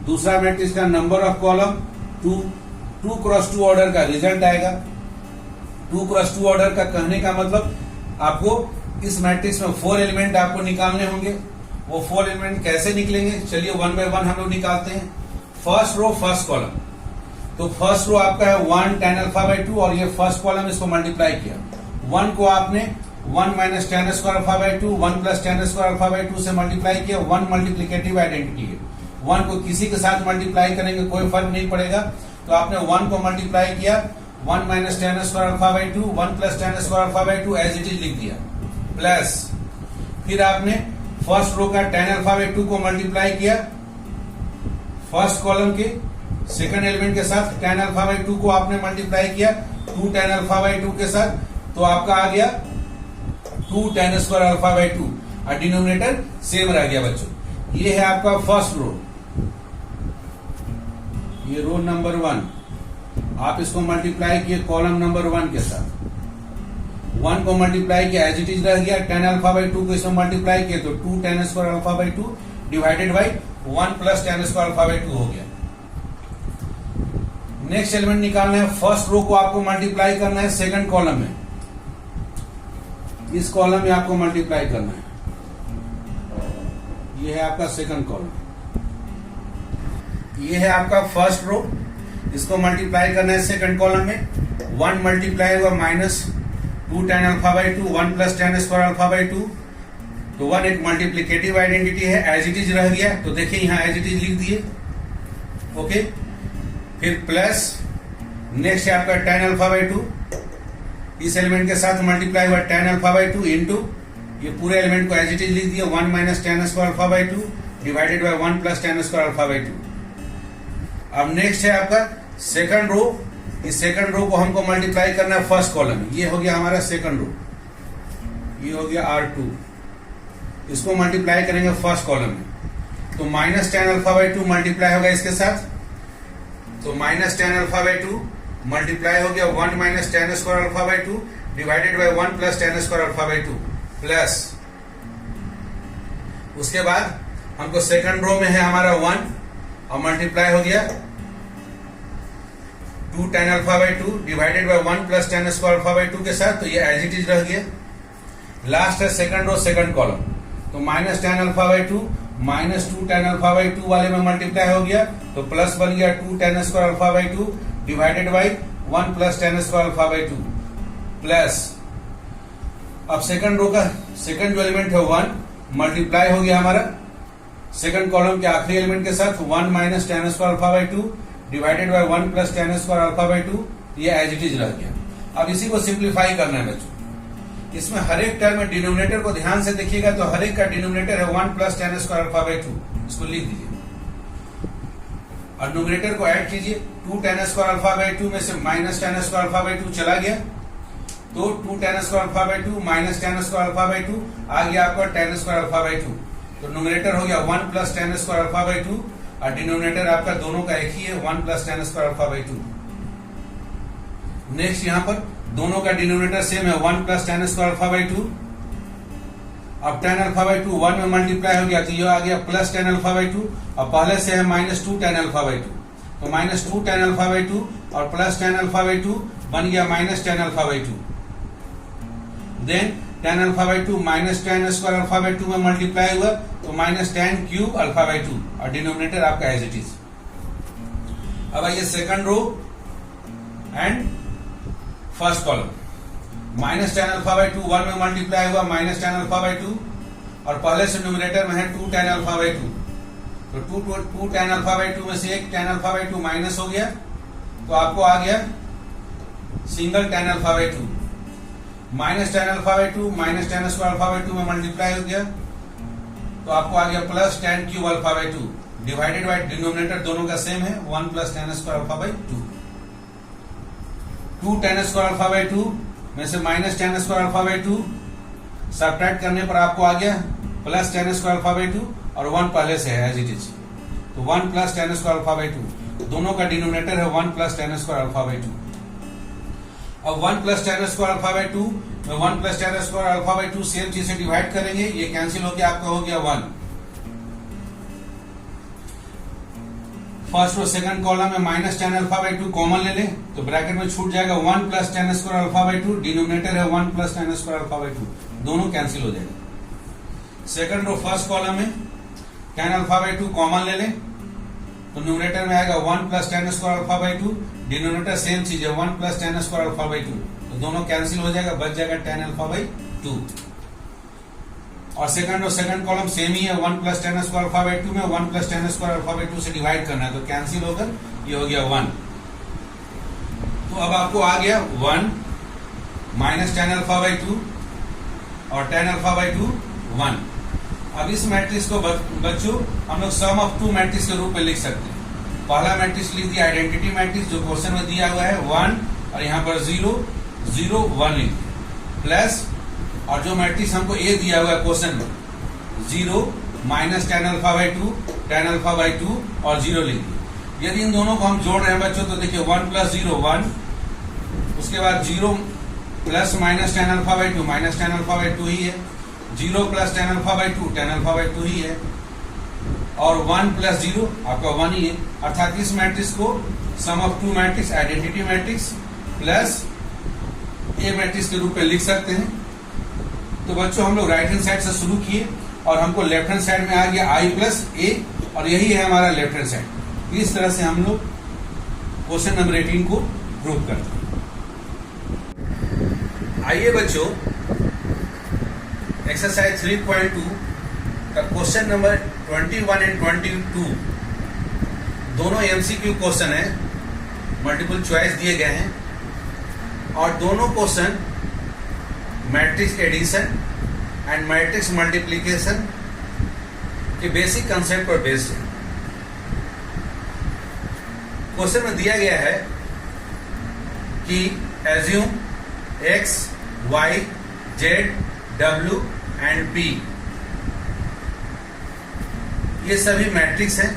S1: दूसरा मैट्रिक्स का number of column 2 cross 2 order का रिजल्ट आएगा। 2 क्रॉस 2 ऑर्डर का कहने का मतलब आपको इस मैट्रिक्स में 4 एलिमेंट आपको निकालने होंगे। वो 4 एलिमेंट कैसे निकलेंगे, चलिए 1 बाय 1 हम लोग निकालते हैं। फर्स्ट रो फर्स्ट कॉलम, तो फर्स्ट रो आपका है 1 tan अल्फा बाई 2 और ये फर्स्ट कॉलम इसको मल्टीप्लाई किया। 1 को आपने 1 minus tan square alpha by 2 1 plus tan square alpha by 2 से मल्टीप्लाई किया। 1 मल्टीप्लिकेटिव आइडेंटिटी है, 1 को किसी के साथ मल्टीप्लाई करेंगे कोई फर्क नहीं पड़ेगा। तो तो आपने 1 को मल्टीप्लाई किया 1 minus ten square alpha by 2, 1 plus tan square alpha by 2 as it is लिख दिया, प्लस फिर आपने फर्स्ट रो का टेन अल्फा बाई 2 को मल्टीप्लाई किया फर्स्ट कॉलम के सेकंड एलिमेंट के साथ, टेन अल्फा बाई 2 को आपने मल्टीप्लाई किया 2 टेन अल्फा बाई 2 के साथ, तो आपका आ गया 2 टेन स्क्वायर अल्फा बाई 2 और डिनोमिनेटर सेम रह गया बच्चों। ये है आपका फर्स्ट रो, ये रो नंबर 1, आप इसको मल्टीप्लाई किए कॉलम नंबर 1 के साथ, 1 को मल्टीप्लाई किया एज इट इज रह गया, टेन अल्फा बाई 2 को इसमें मल्टीप्लाई किए तो 2 ten square alpha by 2 divided by 1 plus tan square alpha by 2 हो गया। नेक्स्ट एलिमेंट निकालना है, फर्स्ट रो को आपको मल्टीप्लाई करना है सेकंड कॉलम में, इस कॉलम में आपको मल्टीप्लाई करना है, ये है आपका सेकंड कॉलम, ये है आपका फर्स्ट रो, इसको मल्टीप्लाई करना है सेकंड कॉलम में, 1 मल्टीप्लाई हुआ minus 2 ten alpha by 2, 1 plus tan square alpha by 2, तो 1 एक मल्टीप्लीकेटिव आइडेंटिटी है, एज इट इज रह गया, तो देखिए यहां एज इट इज लिख दिए, ओके। फिर प्लस नेक्स्ट है आपका टेन अल्फा बाई 2, इस एलिमेंट के साथ मल्टीप्लाई हुआ टेन अल्फा बाई 2 इंटू ये पूरे एलिमेंट को एज इट इज लिख दिया 1 minus ten square alpha by 2 divided by 1 plus tan square alpha by 2। अब नेक्स्ट है आपका सेकंड रो, इस सेकंड रो को हमको मल्टीप्लाई करना है फर्स्ट कॉलम में, ये हो गया हमारा सेकंड रो, ये हो गया R2, इसको मल्टीप्लाई करेंगे फर्स्ट कॉलम में, तो minus ten alpha by 2 multiply होगा इसके साथ, तो minus ten alpha by 2 multiply हो गया 1 minus ten square alpha by 2 divided by 1 plus tan square alpha by 2 plus, उसके बाद हमको सेकंड रो में है हमारा 1 और मल्टीप्लाई हो गया 2 ten alpha by 2 divided by 1 plus tan square alpha by 2 के साथ, तो ये एज इट इज रह गया। लास्ट है सेकंड रो सेकंड कॉलम, तो minus ten alpha by 2 minus 2 ten alpha by 2 वाले में मल्टीप्लाई हो गया, तो प्लस बन गया 2 ten square alpha by 2 divided by 1 plus tan square alpha by 2 plus, अब सेकंड रो का सेकंड जो एलिमेंट है 1 मल्टीप्लाई हो गया हमारा सेकंड कॉलम के आखिरी एलिमेंट के साथ 1 minus ten square alpha by 2 divided by 1 plus tan square alpha by 2, ये एज इट इज रह गया। अब इसी को सिंप्लीफाई करना है बच्चों, इसमें हर एक टर्म में डिनोमिनेटर को ध्यान से देखिएगा, तो हर एक का डिनोमिनेटर है 1 plus tan square alpha by 2, इसको लिख दीजिए और न्यूमरेटर को ऐड कीजिए, 2 टेन स्क्वायर अल्फा बाई 2 में से minus ten square alpha by 2 चला गया, तो 2 ten square alpha by 2 minus ten square alpha by 2 आ गया आपका टेन स्क्वायर अल्फा बाई 2, तो न्यूमरेटर हो गया 1 plus tan square alpha by 2 और डिनोमिनेटर आपका दोनों का एक ही है 1 plus tan square alpha by 2। Next यहां पर दोनों का डिनोमिनेटर सेम है 1 plus tan square alpha by 2, अब टेन अल्फा बाई 2 1 में मल्टीप्लाई हो गया, तो ये आ गया प्लस टेन अल्फा बाई 2 और पहले से है माइनस 2 टेन अल्फा बाई 2, तो माइनस 2 टेन अल्फा बाई 2 और प्लस टेन अल्फा बाई 2 बन गया minus ten alpha by 2, then ten alpha by 2 minus ten square alpha by 2 में मल्टीप्लाई हुआ, तो minus ten cube alpha by 2 और denominator आपका as it is. अब आइए second row and first column, minus ten alpha by 2 1 में multiply हुआ minus ten alpha by 2 और पहले से न्यूमरेटर में है 2 टेन अल्फा बाई 2, तो 2 टेन अल्फा बाई 2 में से एक टेन अल्फा बाई 2 माइनस हो गया, तो आपको आ गया single ten alpha by 2, minus ten alpha by 2 minus ten square alpha by 2 में मल्टीप्लाई हो गया, तो आपको आ गया plus ten cube alpha by 2 divided by denominator दोनों का सेम है 1 plus tan square alpha by 2, 2 ten square alpha by 2 में से minus ten square alpha by 2 subtract करने पर आपको आ गया plus tan square alpha by 2 और 1 पहले से है एज इट इज, तो 1 plus tan square alpha by 2, दोनों का डिनोमिनेटर है 1 plus tan square alpha by 2। अब 1 plus tan square alpha by 2 में 1 plus tan square alpha by 2 same चीज से डिवाइड करेंगे, ये कैंसिल होकर आपका हो गया 1। फर्स्ट और सेकंड कॉलम में minus ten alpha by 2 common ले लें, तो ब्रैकेट में छूट जाएगा 1 plus tan square alpha by 2, denominator है 1 plus tan square alpha by 2, दोनों कैंसिल हो जाएगा। सेकंड और फर्स्ट कॉलम में टेन अल्फा बाई 2 कॉमन ले लें, तो न्यूमरेटर में आएगा 1 plus tan square alpha by 2, denominator same चीज है 1 plus tan square alpha by 2, तो दोनों कैंसिल हो जाएगा, बच जाएगा टेन अल्फा बाई 2। और सेकंड कॉलम सेम ही है 1 plus tan square alpha by 2 में 1 plus tan square alpha by 2 से डिवाइड करना है, तो कैंसिल होकर ये हो गया 1। तो अब आपको आ गया 1 माइनस tan अल्फा बाई 2 और tan अल्फा बाई 2 1। अब इस मैट्रिक्स को बच्चों हम लोग सम ऑफ टू मैट्रिक्स के रूप में लिख सकते हैं। पहला मैट्रिक्स लिख दिया आइडेंटिटी मैट्रिक्स जो क्वेश्चन में दिया हुआ है 1 और यहाँ पर 0 0 1 लिख दिया, प्लस और जो मैट्रिक्स हमको ए दिया हुआ है क्वेश्चन में 0 minus tan alpha by 2 tan alpha by 2 और 0 लिख दिया। यदि इन दोनों को हम जोड़ रहे हैं बच्चों तो देखिए 1 प्लस 0 1, उसके बाद 0 plus minus tan alpha by 2 minus tan alpha by 2 ही है, 0 plus tan alpha by 2 tan alpha by 2 ही है, और 1 प्लस 0 आपका 1 ही है। अर्थात इस मैट्रिक्स को sum of two matrix identity matrix plus A matrix के रूप में लिख सकते हैं। तो बच्चों हम लोग राइट हैंड साइड से शुरू किए और हमको लेफ्ट हैंड साइड में आ गया i प्लस ए और यही है हमारा लेफ्ट हैंड साइड। इस तरह से हम लोग क्वेश्चन नंबर 18 को प्रूव करते हैं। आइए बच्चों एक्सरसाइज 3.2 का क्वेश्चन नंबर 21 एंड 22 दोनों एमसीक्यू क्वेश्चन है, मल्टीपल चॉइस दिए गए हैं और दोनों question matrix addition and matrix multiplication के बेसिक कंसेप्ट पर बेस्ड है। क्वेश्चन में दिया गया है कि assume x, y, z, w and p ये सभी मैट्रिक्स हैं,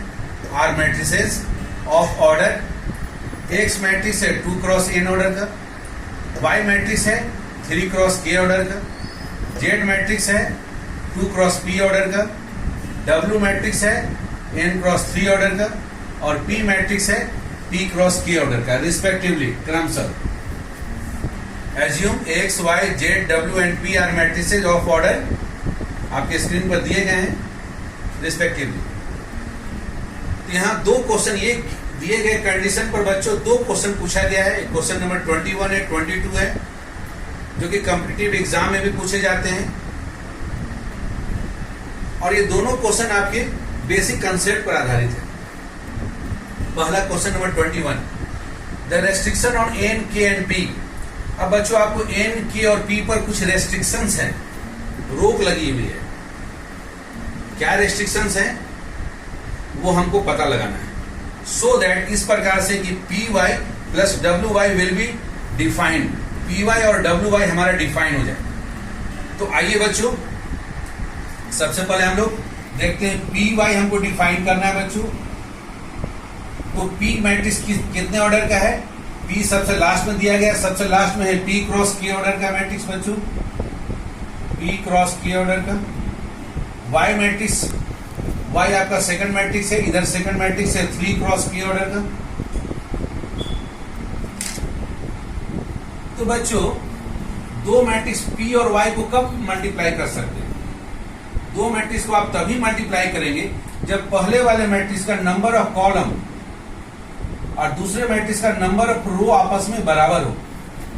S1: are matrices of order. x matrix है 2 क्रॉस n ऑर्डर का, y मैट्रिक्स है 3 क्रॉस k ऑर्डर का, z मैट्रिक्स है 2 क्रॉस p ऑर्डर का, w मैट्रिक्स है n क्रॉस 3 ऑर्डर का और p मैट्रिक्स है p क्रॉस k ऑर्डर का रिस्पेक्टिवली क्रमशः। Assume x, y, z, w and p are matrices of order आपके स्क्रीन पर दिए गए हैं रिस्पेक्टिवली। तो यहाँ दो क्वेश्चन ये दिए गए कंडीशन पर बच्चों दो क्वेश्चन पूछा गया है। क्वेश्चन नंबर 21 है 22 है जो कि कॉम्पिटिटिव एग्जाम में भी पूछे जाते हैं और ये दोनों क्वेश्चन आपके बेसिक कंसेप्ट पर आधारित है। पहला question number 21, the restriction on n, k and p। अब बच्चों आपको n, k और p पर कुछ रेस्ट्रिक्शंस हैं, रोक लगी हुई है। क्या रेस्ट्रिक्शंस हैं वो हमको पता लगाना है, सो दैट इस प्रकार से कि पी वाई प्लस डब्ल्यू y will be defined, p y और डब्ल्यू वाई हमारा डिफाइन हो जाए। तो आइए बच्चों सबसे पहले हम लोग देखते हैं पी वाई हमको डिफाइन करना है बच्चों। तो पी मैट्रिक्स कितने ऑर्डर का है, पी सबसे लास्ट में दिया गया, सबसे लास्ट में है पी क्रॉस के ऑर्डर का मैट्रिक्स बच्चों, पी क्रॉस के ऑर्डर का। वाई मैट्रिक्स, वाई आपका सेकंड मैट्रिक्स है, इधर सेकंड मैट्रिक्स है 3 क्रॉस के ऑर्डर का। तो बच्चों दो मैट्रिक्स पी और वाई को कब मल्टीप्लाई कर सकते हैं? दो मैट्रिक्स को आप तभी मल्टीप्लाई करेंगे जब पहले वाले मैट्रिक्स का नंबर ऑफ कॉलम और दूसरे मैट्रिक्स का नंबर ऑफ रो आपस में बराबर हो।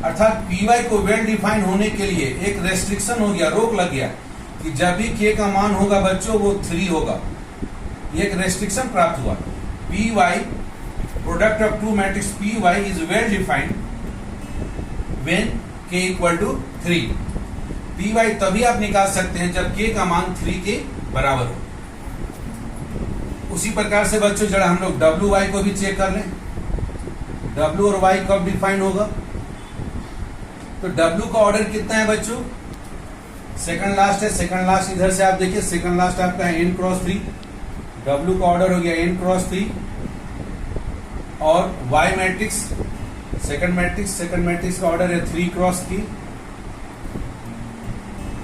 S1: अर्थात पी वाई को वेल डिफाइन होने के लिए एक रेस्ट्रिक्शन हो गया, रोक लग गया कि जब भी के का मान होगा बच्चों वो 3 होगा। एक रेस्ट्रिक्शन प्राप्त हुआ। P y product of two matrix p y is well defined when k equal to 3। P y तभी आप निकाल सकते हैं जब के का मान 3 के बराबर हो। उसी प्रकार से बच्चों जरा हम लोग डब्ल्यू वाई को भी चेक कर लें, डब्ल्यू और वाई कब डिफाइन होगा। तो डब्ल्यू का ऑर्डर कितना है बच्चों, सेकंड लास्ट है, सेकंड लास्ट इधर से आप देखिए सेकंड लास्ट आपका है n क्रॉस 3, डब्ल्यू का ऑर्डर हो गया n क्रॉस 3 और y मैट्रिक्स सेकंड मैट्रिक्स का ऑर्डर है 3 क्रॉस 3।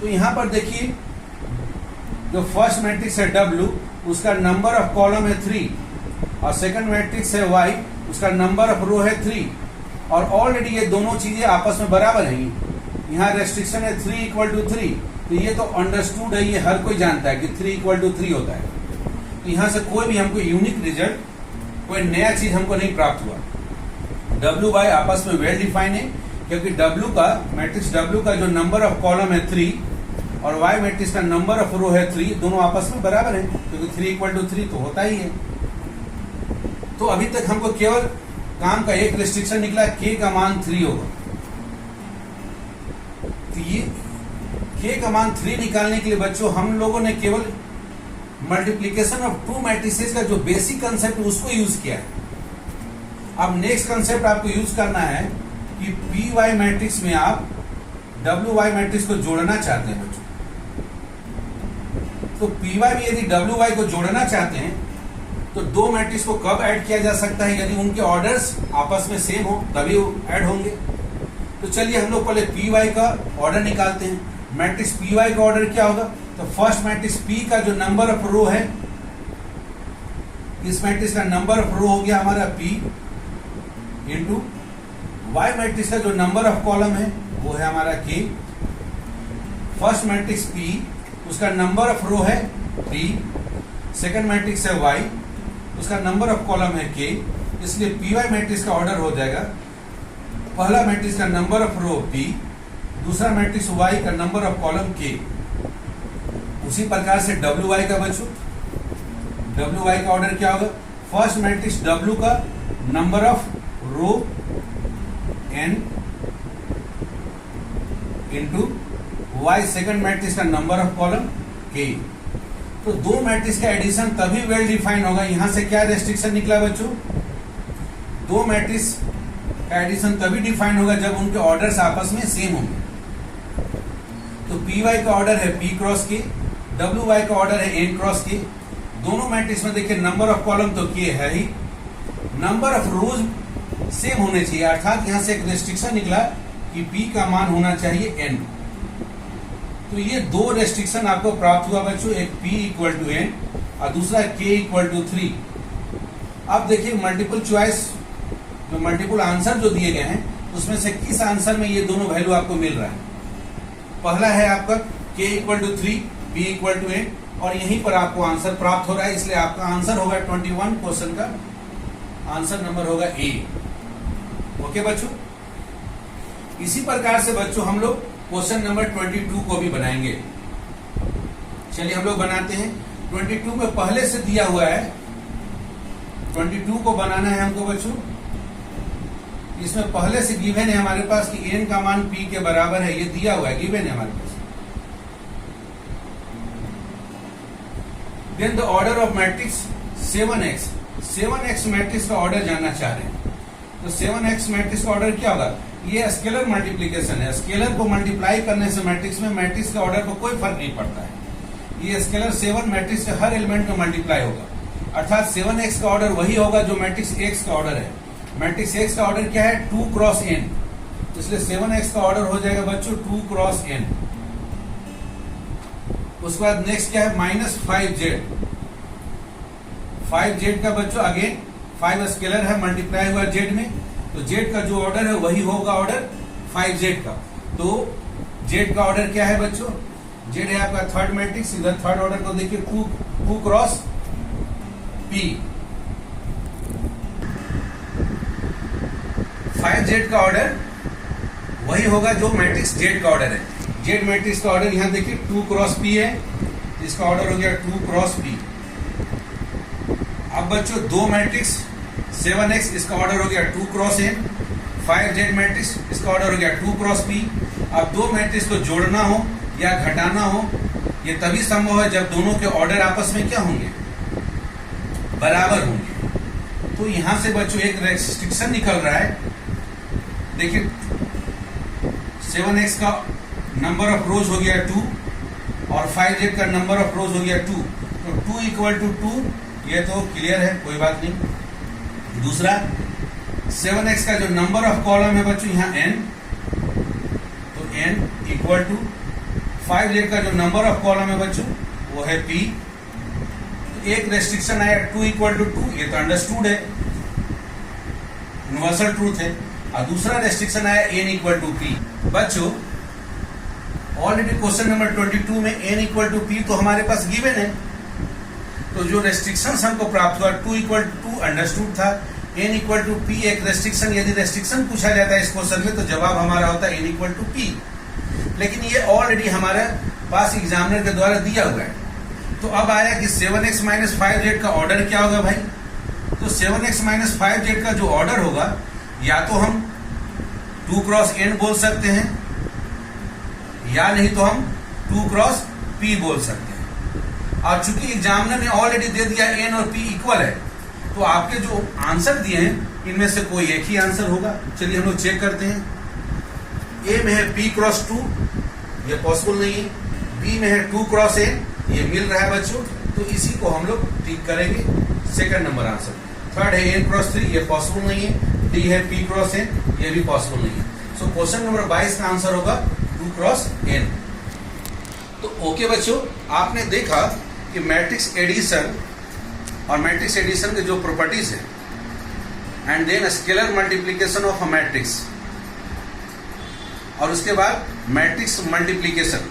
S1: तो यहां पर देखिए जो फर्स्ट मैट्रिक्स है W उसका नंबर ऑफ कॉलम है 3 और सेकंड मैट्रिक्स है y उसका नंबर ऑफ रो है 3 और ऑलरेडी ये दोनों चीजें आपस में बराबर हैं। यहाँ रेस्ट्रिक्शन है 3 इक्वल टू 3, तो ये तो अंडरस्टूड है, ये हर कोई जानता है कि 3 इक्वल टू 3 होता है। तो यहाँ से कोई भी हमको यूनिक रिजल्ट, कोई नया चीज हमको नहीं प्राप्त हुआ। डब्ल्यू वाई आपस में वेल डिफाइन है क्योंकि डब्ल्यू का मैट्रिक्स डब्ल्यू का जो नंबर ऑफ कॉलम है 3 और वाई मैट्रिक्स का नंबर ऑफ रो है 3, दोनों आपस में बराबर है क्योंकि 3 इक्वल टू 3 तो होता ही है। तो अभी तक हमको केवल काम का एक रेस्ट्रिक्शन निकला, k का मान 3 होगा। तो ये k का मान 3 निकालने के लिए बच्चों हम लोगों ने केवल मल्टीप्लीकेशन ऑफ टू मैट्रिसेस का जो बेसिक कंसेप्ट उसको यूज किया है। अब नेक्स्ट कंसेप्ट आपको यूज करना है कि पी वाई मैट्रिक्स में आप डब्ल्यू वाई मैट्रिक्स को जोड़ना चाहते हैं बच्चों। तो पी वाई में यदि डब्ल्यू वाई को जोड़ना चाहते हैं तो दो मैट्रिक्स को कब ऐड किया जा सकता है? यदि उनके ऑर्डर्स आपस में सेम हो तभी ऐड होंगे। तो चलिए हम लोग पहले पी वाई का ऑर्डर निकालते हैं। मैट्रिक्स पी वाई का ऑर्डर क्या होगा? तो फर्स्ट मैट्रिक्स पी का जो नंबर ऑफ रो है, इस मैट्रिक्स का नंबर ऑफ रो हो गया हमारा पी, इंटू वाई मैट्रिक्स का जो नंबर ऑफ कॉलम है वो है हमारा के। फर्स्ट मैट्रिक्स पी, उसका नंबर ऑफ रो है पी, सेकंड मैट्रिक्स है वाई, उसका नंबर ऑफ कॉलम है के, इसलिए पी वाई मैट्रिक्स का ऑर्डर हो जाएगा पहला मैट्रिक्स का नंबर ऑफ रो पी, दूसरा मैट्रिक्स वाई का नंबर ऑफ कॉलम के। उसी प्रकार से डब्ल्यू वाई का बच्चों, डब्ल्यू वाई का ऑर्डर क्या होगा? फर्स्ट मैट्रिक्स डब्ल्यू का number of row n into y, second matrix का नंबर ऑफ कॉलम के। तो दो मैट्रिक्स का एडिशन तभी वेल डिफाइन होगा। यहां से क्या रेस्ट्रिक्शन निकला बच्चों? दो मैट्रिक्स का एडिशन तभी डिफाइन होगा जब उनके ऑर्डर्स आपस में सेम होंगे। तो पी वाई का ऑर्डर है पी क्रॉस के, डब्ल्यू वाई का ऑर्डर है एन क्रॉस के। दोनों मैट्रिक्स में देखिए नंबर ऑफ कॉलम तो के है ही, नंबर ऑफ रोज सेम होने चाहिए, अर्थात यहां से एक रेस्ट्रिक्शन निकला कि पी का मान होना चाहिए एन। तो ये दो रेस्ट्रिक्शन आपको प्राप्त हुआ बच्चों, एक p इक्वल टू एन और दूसरा k इक्वल टू 3। अब देखिए मल्टीपल चॉइस जो मल्टीपल आंसर जो दिए गए हैं उसमें से किस आंसर में ये दोनों वैल्यू आपको मिल रहा है? पहला है आपका k equal to 3, p equal to n, और यहीं पर आपको आंसर प्राप्त हो रहा है, इसलिए आपका आंसर होगा 21 क्वेश्चन का आंसर नंबर होगा ए। ओके बच्चों, इसी प्रकार से बच्चों हम लोग क्वेश्चन नंबर 22 को भी बनाएंगे। चलिए हम लोग बनाते हैं। 22 में पहले से दिया हुआ है, 22 को बनाना है हमको बच्चों। इसमें पहले से गिवन है हमारे पास कि n का मान p के बराबर है, ये दिया हुआ है, गिवन है हमारे पास। Then the order of matrix 7x, 7x matrix का ऑर्डर जानना चाह रहे हैं। तो 7x मैट्रिक्स का ऑर्डर क्या होगा? ये स्केलर मल्टीप्लीकेशन है। स्केलर को मल्टीप्लाई करने से मैट्रिक्स में मैट्रिक्स के ऑर्डर पर कोई फर्क नहीं पड़ता है। ये स्केलर 7 मैट्रिक्स के हर एलिमेंट में मल्टीप्लाई होगा, अर्थात 7x का ऑर्डर वही होगा जो मैट्रिक्स x का ऑर्डर है। मैट्रिक्स x का ऑर्डर क्या है? 2 क्रॉस n, इसलिए 7x का ऑर्डर हो जाएगा बच्चों 2 क्रॉस n। उसके बाद नेक्स्ट क्या है? माइनस 5z, 5z का बच्चों अगेन 5 स्केलर है, मल्टीप्लाई हुआ z में, तो z का जो ऑर्डर है वही होगा ऑर्डर 5z का। तो z का ऑर्डर क्या है बच्चों? z है आपका थर्ड मैट्रिक्स, इधर थर्ड ऑर्डर को देखिए 2 क्रॉस p। 5z का ऑर्डर वही होगा जो मैट्रिक्स z का ऑर्डर है। z मैट्रिक्स का ऑर्डर यहां देखिए 2 क्रॉस p है, इसका ऑर्डर हो गया 2 क्रॉस p। अब बच्चों दो मैट्रिक्स 7x, इसका ऑर्डर हो गया 2 क्रॉस n, 5z मैट्रिक्स, इसका ऑर्डर हो गया 2 क्रॉस p। अब दो मैट्रिक्स को जोड़ना हो या घटाना हो ये तभी संभव है जब दोनों के ऑर्डर आपस में क्या होंगे? बराबर होंगे। तो यहां से बच्चों एक रेस्ट्रिक्शन निकल रहा है। देखिए 7x का नंबर ऑफ रोज हो गया 2 और 5z का नंबर ऑफ रोज हो गया 2, तो 2 इक्वल टू 2, ये तो क्लियर है, कोई बात नहीं। दूसरा 7x का जो नंबर ऑफ कॉलम है बच्चों यहाँ n, तो n इक्वल टू 5z का जो नंबर ऑफ कॉलम है बच्चों वो है p। तो एक रेस्ट्रिक्शन आया 2 इक्वल टू 2, ये तो अंडरस्टूड है, यूनिवर्सल ट्रूथ है। और दूसरा रेस्ट्रिक्शन आया n इक्वल टू p। बच्चों ऑलरेडी क्वेश्चन नंबर 22 में n इक्वल टू p तो हमारे पास गिवन है, तो जो रेस्ट्रिक्शन हमको प्राप्त हुआ 2 इक्वल टू 2 अंडरस्टूड था, n इक्वल टू p एक रेस्ट्रिक्शन, यदि रेस्ट्रिक्शन पूछा जाता है इस क्वेश्चन में तो जवाब हमारा होता है n इक्वल टू p। लेकिन ये ऑलरेडी हमारे पास एग्जामिनर के द्वारा दिया हुआ है। तो अब आया कि 7x माइनस 5z का ऑर्डर क्या होगा भाई? तो 7x माइनस 5z का जो ऑर्डर होगा या तो हम 2 क्रॉस n बोल सकते हैं या नहीं तो हम 2 क्रॉस p बोल सकते हैं। और चूंकि एग्जामिनर ने ऑलरेडी दे दिया n और p इक्वल है, तो आपके जो आंसर दिए हैं इनमें से कोई एक ही आंसर होगा। चलिए हम लोग चेक करते हैं। a में है p क्रॉस 2, ये पॉसिबल नहीं है। b में है 2 क्रॉस n, ये मिल रहा है बच्चों, तो इसी को हम लोग टिक करेंगे। Second number answer. थर्ड है n क्रॉस 3, ये पॉसिबल नहीं है। d है p क्रॉस n, ये भी पॉसिबल नहीं है। सो क्वेश्चन नंबर 22 का आंसर होगा 2 क्रॉस n। तो ओके बच्चों, आपने देखा कि मैट्रिक्स एडिशन और मैट्रिक्स एडिशन के जो प्रॉपर्टीज है and then scalar multiplication of a matrix और उसके बाद मैट्रिक्स मल्टीप्लिकेशन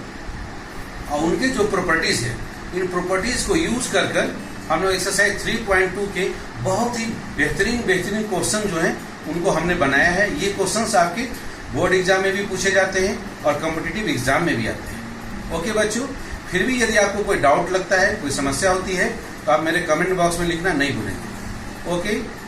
S1: और उनके जो प्रॉपर्टीज है, इन प्रॉपर्टीज को यूज कर हम लोग एक्सरसाइज 3.2 के बहुत ही बेहतरीन क्वेश्चन जो हैं उनको हमने बनाया है। ये क्वेश्चंस आपके बोर्ड एग्जाम में भी पूछे जाते हैं और कॉम्पिटिटिव एग्जाम में भी आते हैं। ओके बच्चों, फिर भी यदि आपको कोई डाउट लगता है, कोई समस्या होती है, तो आप मेरे कमेंट बॉक्स में लिखना नहीं भूलेंगे। ओके।